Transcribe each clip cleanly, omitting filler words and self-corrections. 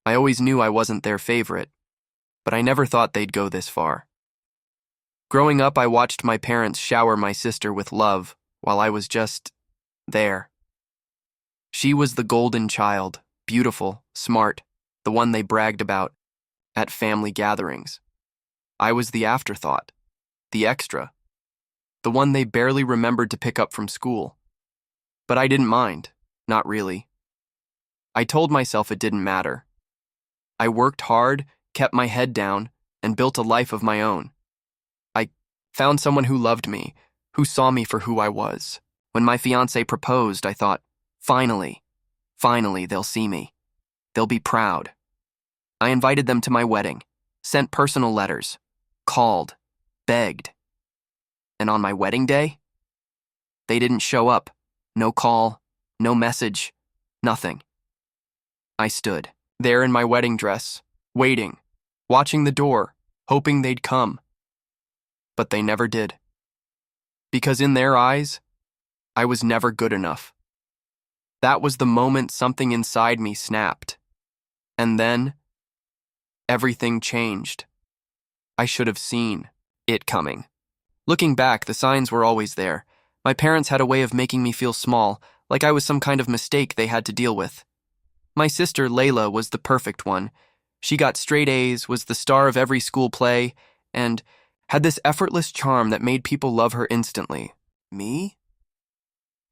I always knew I wasn't their favorite, but I never thought they'd go this far. Growing up, I watched my parents shower my sister with love while I was just there. She was the golden child, beautiful, smart, the one they bragged about at family gatherings. I was the afterthought, the extra, the one they barely remembered to pick up from school. But I didn't mind, not really. I told myself it didn't matter. I worked hard, kept my head down, and built a life of my own. I found someone who loved me, who saw me for who I was. When my fiancé proposed, I thought, finally they'll see me. They'll be proud. I invited them to my wedding, sent personal letters, called, begged. And on my wedding day, they didn't show up. No call, no message, nothing. I stood there in my wedding dress, waiting, watching the door, hoping they'd come. But they never did. Because in their eyes, I was never good enough. That was the moment something inside me snapped. And then, everything changed. I should have seen it coming. Looking back, the signs were always there. My parents had a way of making me feel small, like I was some kind of mistake they had to deal with. My sister, Layla, was the perfect one. She got straight A's, was the star of every school play, and had this effortless charm that made people love her instantly. Me?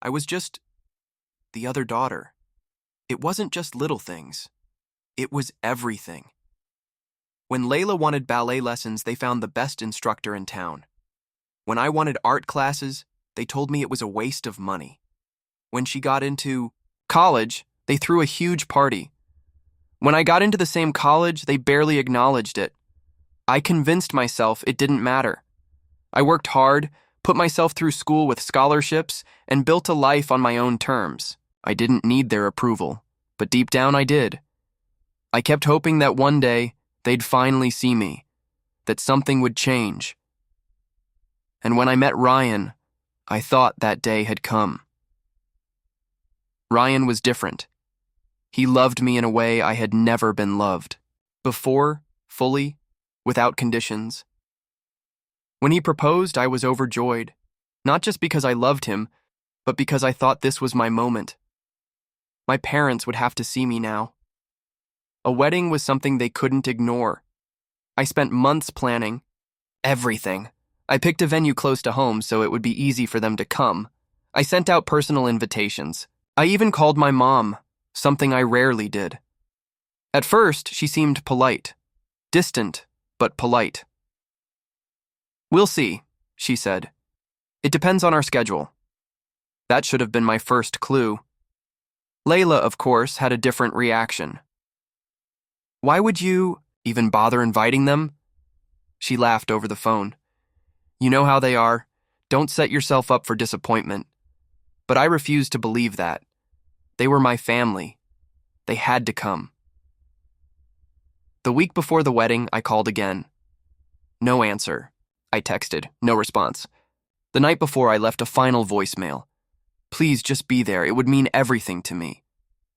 I was just the other daughter. It wasn't just little things. It was everything. When Layla wanted ballet lessons, they found the best instructor in town. When I wanted art classes, they told me it was a waste of money. When she got into college, they threw a huge party. When I got into the same college, they barely acknowledged it. I convinced myself it didn't matter. I worked hard, put myself through school with scholarships, and built a life on my own terms. I didn't need their approval, but deep down I did. I kept hoping that one day they'd finally see me, that something would change. And when I met Ryan, I thought that day had come. Ryan was different. He loved me in a way I had never been loved. Before, fully, without conditions. When he proposed, I was overjoyed, not just because I loved him, but because I thought this was my moment. My parents would have to see me now. A wedding was something they couldn't ignore. I spent months planning everything. I picked a venue close to home so it would be easy for them to come. I sent out personal invitations. I even called my mom, something I rarely did. At first, she seemed polite. Distant, but polite. "We'll see," she said. "It depends on our schedule." That should have been my first clue. Layla, of course, had a different reaction. "Why would you even bother inviting them?" She laughed over the phone. "You know how they are. Don't set yourself up for disappointment." But I refused to believe that. They were my family. They had to come. The week before the wedding, I called again. No answer. I texted. No response. The night before, I left a final voicemail. Please just be there. It would mean everything to me.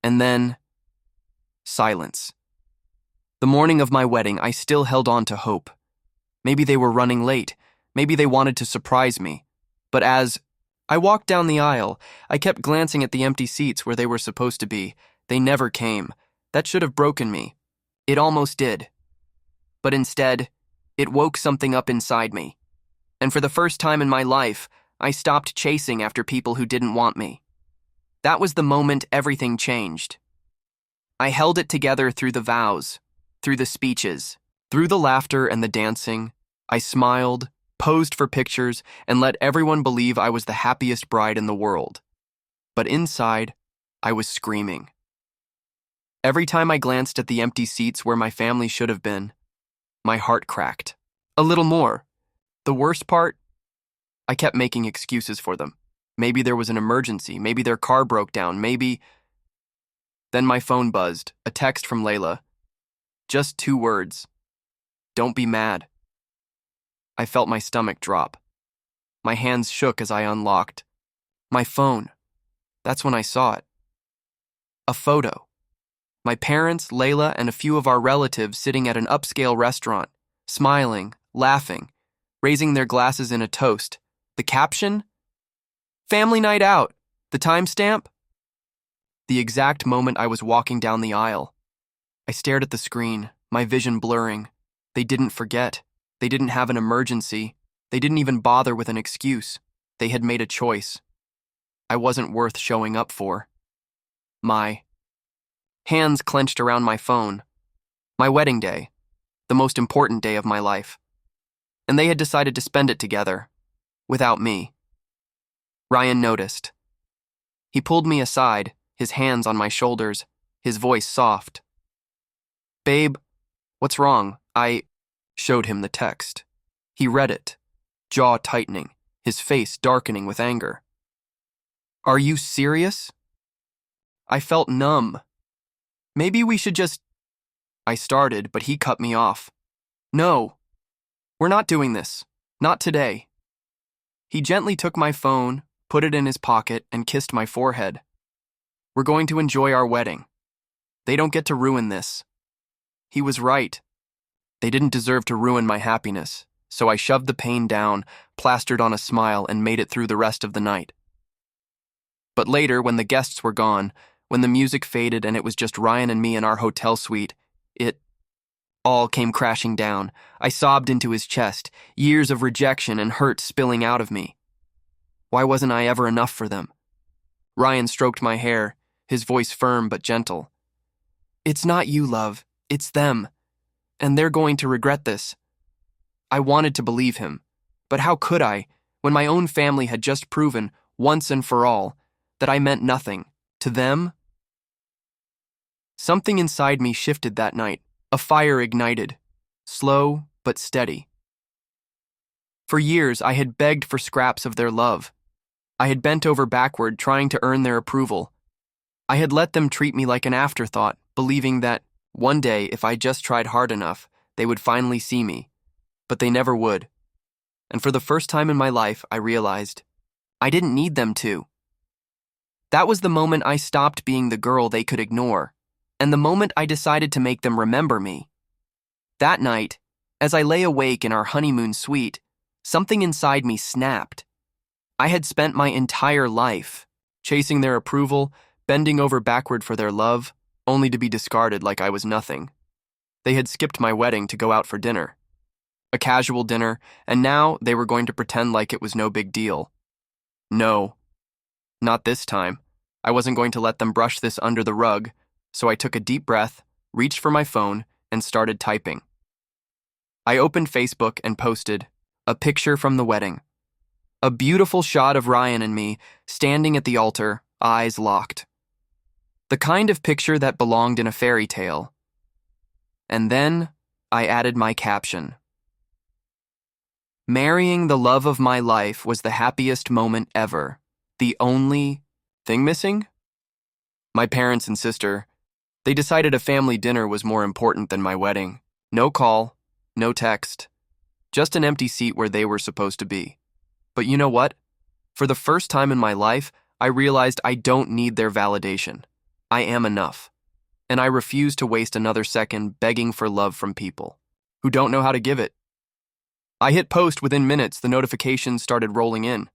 And then, silence. The morning of my wedding, I still held on to hope. Maybe they were running late. Maybe they wanted to surprise me. But as I walked down the aisle, I kept glancing at the empty seats where they were supposed to be. They never came. That should have broken me. It almost did. But instead, it woke something up inside me. And for the first time in my life, I stopped chasing after people who didn't want me. That was the moment everything changed. I held it together through the vows, through the speeches, through the laughter and the dancing. I smiled, posed for pictures, and let everyone believe I was the happiest bride in the world. But inside, I was screaming. Every time I glanced at the empty seats where my family should have been, my heart cracked. A little more. The worst part? I kept making excuses for them. Maybe there was an emergency, maybe their car broke down, maybe... Then my phone buzzed, a text from Layla. Just 2 words. Don't be mad. I felt my stomach drop. My hands shook as I unlocked. My phone. That's when I saw it. A photo. My parents, Layla, and a few of our relatives sitting at an upscale restaurant, smiling, laughing, raising their glasses in a toast. The caption? Family night out. The timestamp? The exact moment I was walking down the aisle. I stared at the screen, my vision blurring. They didn't forget. They didn't have an emergency. They didn't even bother with an excuse. They had made a choice. I wasn't worth showing up for. My hands clenched around my phone. My wedding day, the most important day of my life. And they had decided to spend it together, without me. Ryan noticed. He pulled me aside, his hands on my shoulders, his voice soft. "Babe, what's wrong?" I showed him the text. He read it, jaw tightening, his face darkening with anger. "Are you serious?" I felt numb. "Maybe we should just—" I started, but he cut me off. "No, we're not doing this. Not today." He gently took my phone, put it in his pocket, and kissed my forehead. "We're going to enjoy our wedding. They don't get to ruin this." He was right. They didn't deserve to ruin my happiness, so I shoved the pain down, plastered on a smile, and made it through the rest of the night. But later, when the guests were gone, when the music faded and it was just Ryan and me in our hotel suite, it all came crashing down. I sobbed into his chest, years of rejection and hurt spilling out of me. Why wasn't I ever enough for them? Ryan stroked my hair, his voice firm but gentle. "It's not you, love. It's them. And they're going to regret this." I wanted to believe him, but how could I, when my own family had just proven, once and for all, that I meant nothing to them? Something inside me shifted that night. A fire ignited, slow but steady. For years, I had begged for scraps of their love. I had bent over backward, trying to earn their approval. I had let them treat me like an afterthought, believing that one day, if I just tried hard enough, they would finally see me. But they never would. And for the first time in my life, I realized I didn't need them to. That was the moment I stopped being the girl they could ignore, and the moment I decided to make them remember me. That night, as I lay awake in our honeymoon suite, something inside me snapped. I had spent my entire life chasing their approval, bending over backward for their love, only to be discarded like I was nothing. They had skipped my wedding to go out for dinner. A casual dinner, and now they were going to pretend like it was no big deal. No, not this time. I wasn't going to let them brush this under the rug, so I took a deep breath, reached for my phone, and started typing. I opened Facebook and posted a picture from the wedding. A beautiful shot of Ryan and me standing at the altar, eyes locked. The kind of picture that belonged in a fairy tale. And then I added my caption. "Marrying the love of my life was the happiest moment ever. The only thing missing?" My parents and sister, they decided a family dinner was more important than my wedding. No call, no text, just an empty seat where they were supposed to be. But you know what? For the first time in my life, I realized I don't need their validation. I am enough. And I refuse to waste another second begging for love from people who don't know how to give it. I hit post within minutes. The notifications started rolling in.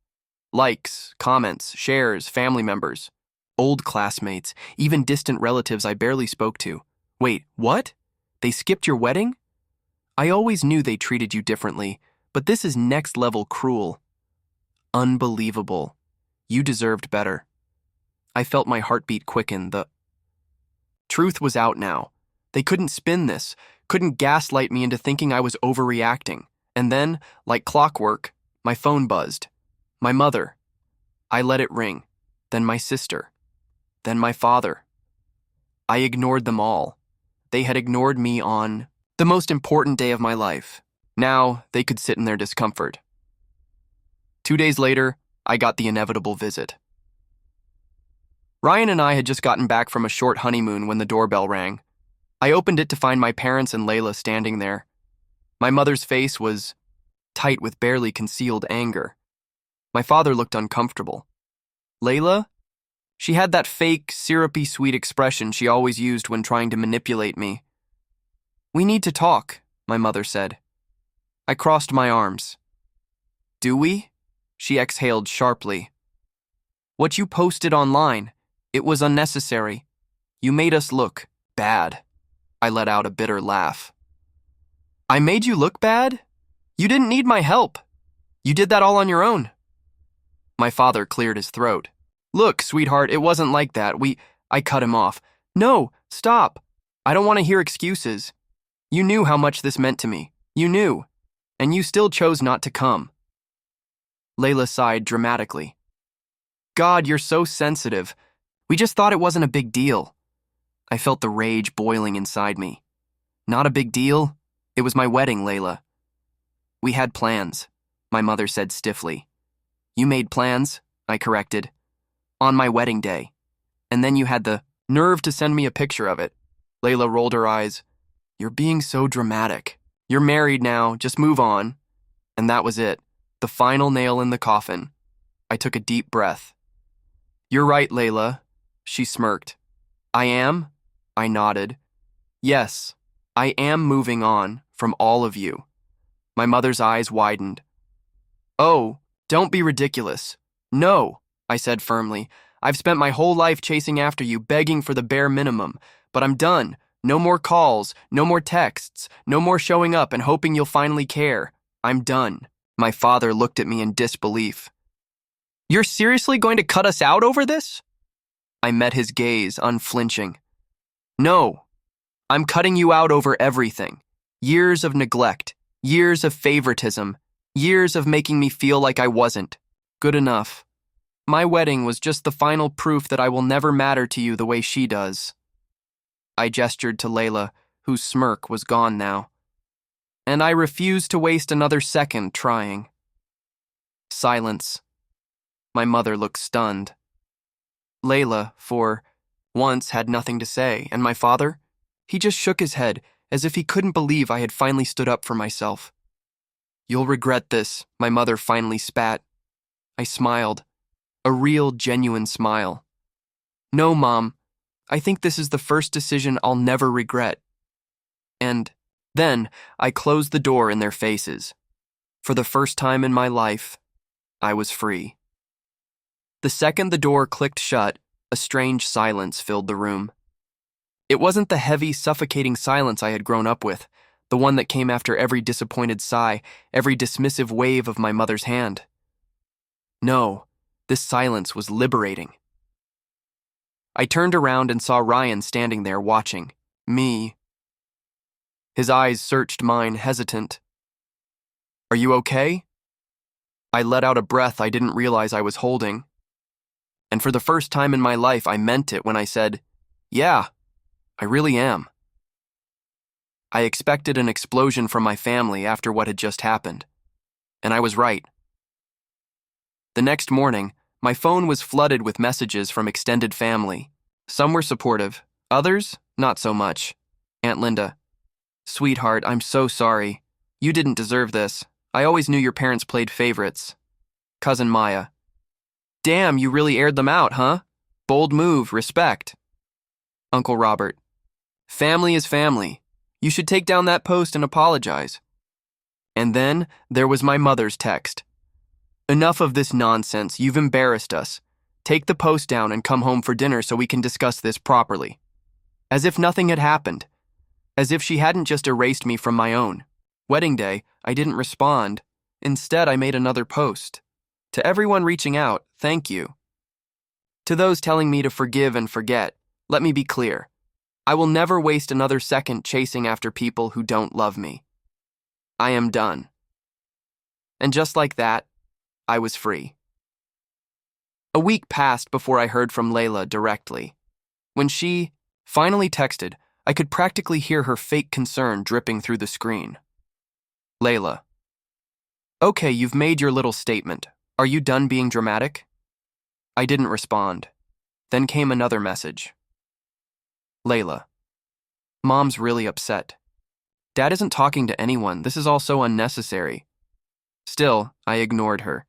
Likes, comments, shares, family members, old classmates, even distant relatives I barely spoke to. Wait, what? They skipped your wedding? I always knew they treated you differently, but this is next level cruel. Unbelievable. You deserved better. I felt my heartbeat quicken. The truth was out now. They couldn't spin this, couldn't gaslight me into thinking I was overreacting. And then, like clockwork, my phone buzzed. My mother. I let it ring. Then my sister. Then my father. I ignored them all. They had ignored me on the most important day of my life. Now they could sit in their discomfort. 2 days later, I got the inevitable visit. Ryan and I had just gotten back from a short honeymoon when the doorbell rang. I opened it to find my parents and Layla standing there. My mother's face was tight with barely concealed anger. My father looked uncomfortable. "Layla?" She had that fake, syrupy sweet expression she always used when trying to manipulate me. "We need to talk," my mother said. I crossed my arms. "Do we?" She exhaled sharply. "What you posted online, it was unnecessary. You made us look bad." I let out a bitter laugh. "I made you look bad? You didn't need my help. You did that all on your own." My father cleared his throat. "Look, sweetheart, it wasn't like that. I cut him off. "No, stop. I don't want to hear excuses. You knew how much this meant to me. You knew. And you still chose not to come." Layla sighed dramatically. "God, you're so sensitive. We just thought it wasn't a big deal." I felt the rage boiling inside me. "Not a big deal? It was my wedding, Layla." "We had plans," my mother said stiffly. "You made plans," I corrected. "On my wedding day. And then you had the nerve to send me a picture of it." Layla rolled her eyes. "You're being so dramatic. You're married now, just move on." And that was it, the final nail in the coffin. I took a deep breath. "You're right, Layla," she smirked. "I am?" I nodded. "Yes, I am moving on from all of you." My mother's eyes widened. "Oh, don't be ridiculous." "No," I said firmly. "I've spent my whole life chasing after you, begging for the bare minimum. But I'm done. No more calls, no more texts, no more showing up and hoping you'll finally care. I'm done." My father looked at me in disbelief. "You're seriously going to cut us out over this?" I met his gaze, unflinching. "No, I'm cutting you out over everything. Years of neglect, years of favoritism, years of making me feel like I wasn't good enough. My wedding was just the final proof that I will never matter to you the way she does." I gestured to Layla, whose smirk was gone now. "And I refuse to waste another second trying." Silence. My mother looked stunned. Layla, for once, had nothing to say, and my father? He just shook his head, as if he couldn't believe I had finally stood up for myself. "You'll regret this," my mother finally spat. I smiled. A real, genuine smile. "No, Mom. I think this is the first decision I'll never regret." And then I closed the door in their faces. For the first time in my life, I was free. The second the door clicked shut, a strange silence filled the room. It wasn't the heavy, suffocating silence I had grown up with, the one that came after every disappointed sigh, every dismissive wave of my mother's hand. No, this silence was liberating. I turned around and saw Ryan standing there watching me. His eyes searched mine, hesitant. "Are you okay?" I let out a breath I didn't realize I was holding. And for the first time in my life, I meant it when I said, "Yeah, I really am." I expected an explosion from my family after what had just happened. And I was right. The next morning, my phone was flooded with messages from extended family. Some were supportive, others, not so much. Aunt Linda: "Sweetheart, I'm so sorry. You didn't deserve this. I always knew your parents played favorites." Cousin Maya: "Damn, you really aired them out, huh? Bold move, respect." Uncle Robert: "Family is family. You should take down that post and apologize." And then there was my mother's text. "Enough of this nonsense. You've embarrassed us. Take the post down and come home for dinner so we can discuss this properly." As if nothing had happened. As if she hadn't just erased me from my own. Wedding day, I didn't respond. Instead, I made another post. To everyone reaching out, thank you. To those telling me to forgive and forget, let me be clear. I will never waste another second chasing after people who don't love me. I am done. And just like that, I was free. A week passed before I heard from Layla directly. When she finally texted, I could practically hear her fake concern dripping through the screen. Layla: "Okay, you've made your little statement. Are you done being dramatic?" I didn't respond. Then came another message. Layla: "Mom's really upset. Dad isn't talking to anyone. This is all so unnecessary." Still, I ignored her.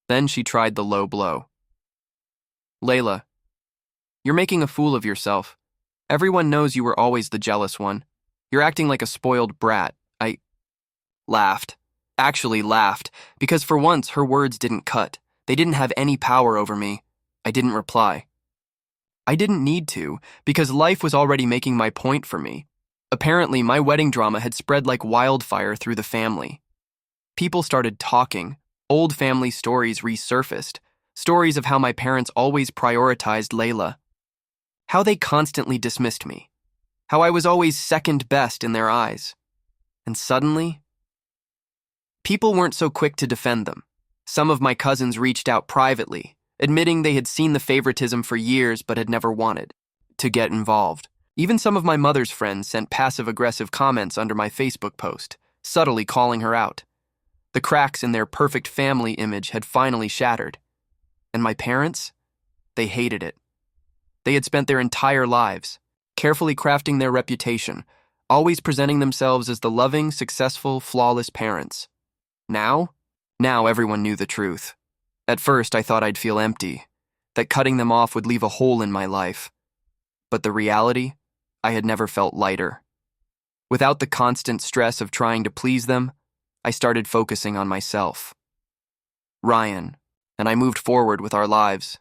Then she tried the low blow. Layla, you're making a fool of yourself. Everyone knows you were always the jealous one. You're acting like a spoiled brat. I laughed. Actually laughed, because for once her words didn't cut. They didn't have any power over me. I didn't reply. I didn't need to, because life was already making my point for me. Apparently, my wedding drama had spread like wildfire through the family. People started talking. Old family stories resurfaced. Stories of how my parents always prioritized Layla. How they constantly dismissed me. How I was always second best in their eyes. And suddenly, people weren't so quick to defend them. Some of my cousins reached out privately, admitting they had seen the favoritism for years but had never wanted to get involved. Even some of my mother's friends sent passive-aggressive comments under my Facebook post, subtly calling her out. The cracks in their perfect family image had finally shattered. And my parents? They hated it. They had spent their entire lives carefully crafting their reputation, always presenting themselves as the loving, successful, flawless parents. Now everyone knew the truth. At first, I thought I'd feel empty, that cutting them off would leave a hole in my life. But the reality, I had never felt lighter. Without the constant stress of trying to please them, I started focusing on myself. Ryan and I moved forward with our lives.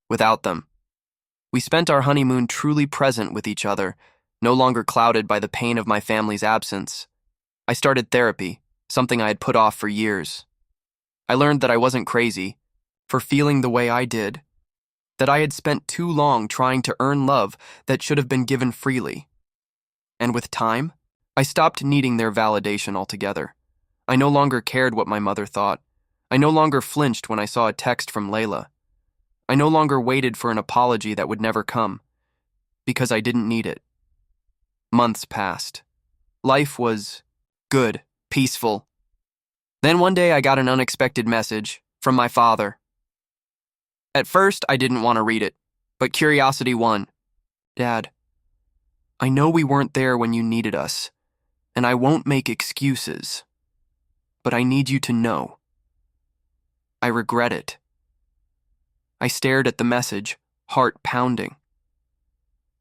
Without them. We spent our honeymoon truly present with each other, no longer clouded by the pain of my family's absence. I started therapy, something I had put off for years. I learned that I wasn't crazy for feeling the way I did, that I had spent too long trying to earn love that should have been given freely. And with time, I stopped needing their validation altogether. I no longer cared what my mother thought. I no longer flinched when I saw a text from Layla. I no longer waited for an apology that would never come, because I didn't need it. Months passed. Life was good, peaceful. Then one day I got an unexpected message from my father. At first, I didn't want to read it, but curiosity won. Dad, I know we weren't there when you needed us, and I won't make excuses, but I need you to know. I regret it. I stared at the message, heart pounding.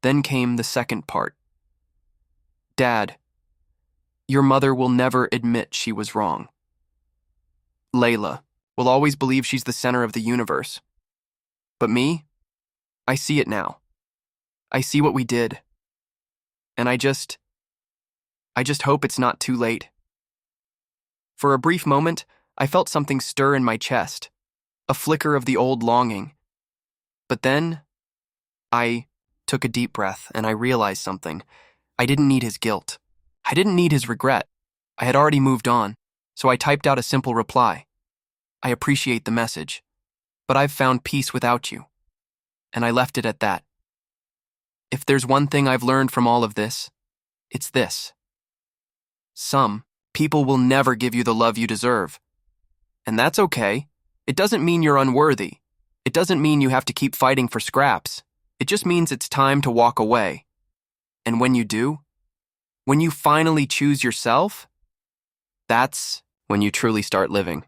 Then came the second part. Dad, your mother will never admit she was wrong. Layla will always believe she's the center of the universe. But me? I see it now. I see what we did. And I just hope it's not too late. For a brief moment, I felt something stir in my chest, a flicker of the old longing. But then, I took a deep breath and I realized something. I didn't need his guilt. I didn't need his regret. I had already moved on, so I typed out a simple reply. I appreciate the message, but I've found peace without you. And I left it at that. If there's one thing I've learned from all of this, it's this. Some people will never give you the love you deserve. And that's okay. It doesn't mean you're unworthy. It doesn't mean you have to keep fighting for scraps. It just means it's time to walk away. And when you do, when you finally choose yourself, that's when you truly start living.